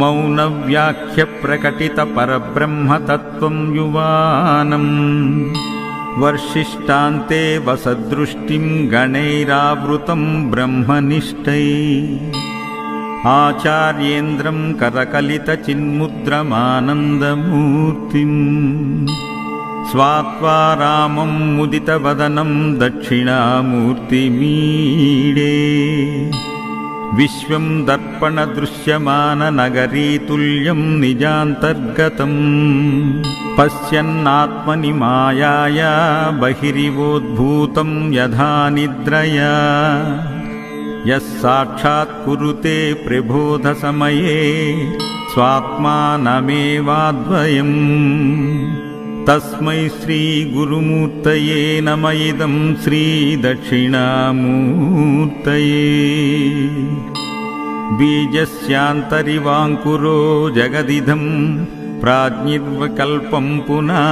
मौनव्याख्यप्रकटितपरब्रह्मतत्त्वं युवानम् वर्षिष्टान्ते वसदृष्टिं गणैरावृतं ब्रह्मनिष्ठैः आचार्येन्द्रं करकलितचिन्मुद्रमानन्दमूर्तिम् स्वात्वा रामं मुदितवदनं दक्षिणामूर्तिमीडे विश्वं दर्पणदृश्यमाननगरीतुल्यं निजान्तर्गतम् पश्यन्नात्मनि मायाया बहिरिवोद्भूतं यथा निद्रया यः साक्षात् कुरुते प्रबोधसमये स्वात्मानमेवाद्वयम् तस्मै श्रीगुरुमूर्तये नम इदं श्रीदक्षिणामूर्तये बीजस्यान्तरिवाङ्कुरो जगदिदं प्राज्ञिर्विकल्पं पुनः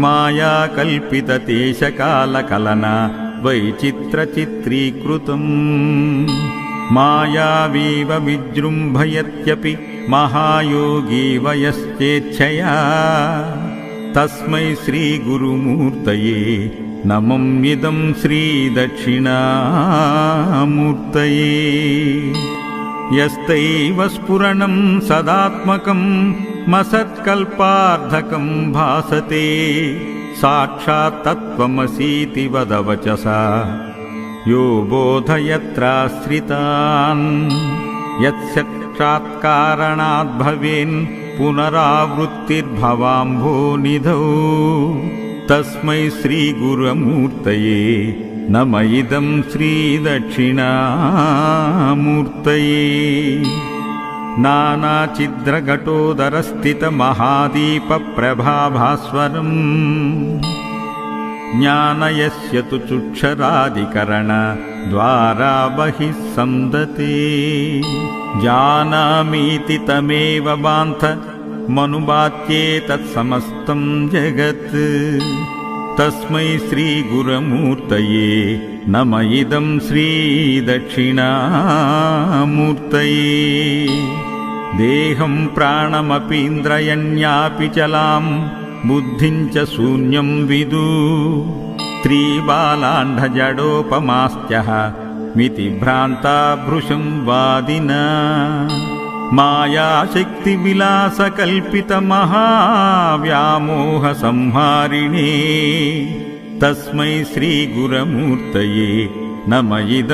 माया कल्पितदेशकालकलना वैचित्रचित्रीकृतम् मायावीव विजृम्भयत्यपि महायोगी वयश्चेच्छया तस्मै श्रीगुरुमूर्तये नमम्यिदं श्रीदक्षिणामूर्तये यस्तैव स्फुरणं सदात्मकं मसत्कल्पार्धकं भासते साक्षात् तत्त्वमसीति वदवचसा यो बोधयत्राश्रितान् यत्साक्षात्कारणाद् भवेन् पुनरावृत्तिर्भवाम्भोनिधौ तस्मै श्रीगुरुमूर्तये नम इदं श्रीदक्षिणामूर्तये नानाचिद्रघटोदरस्थितमहादीपप्रभाभास्वरम् ज्ञानयस्य तु चुक्षरादिकरणद्वारा बहिः संदते जानामीति तमेव बान्धमनुबाध्ये तत्समस्तं जगत् तस्मै श्रीगुरुमूर्तये नम इदं श्रीदक्षिणामूर्तये देहं प्राणमपीन्द्रयण्यापि चलां बुद्धिं च शून्यं विदु त्रिबालाण्डजडोपमास्त्यः मितिभ्रान्ता भृशं वादिना मायाशक्तिविलासकल्पितमहाव्यामोहसंहारिणे तस्मै श्रीगुरुमूर्तये नम इदं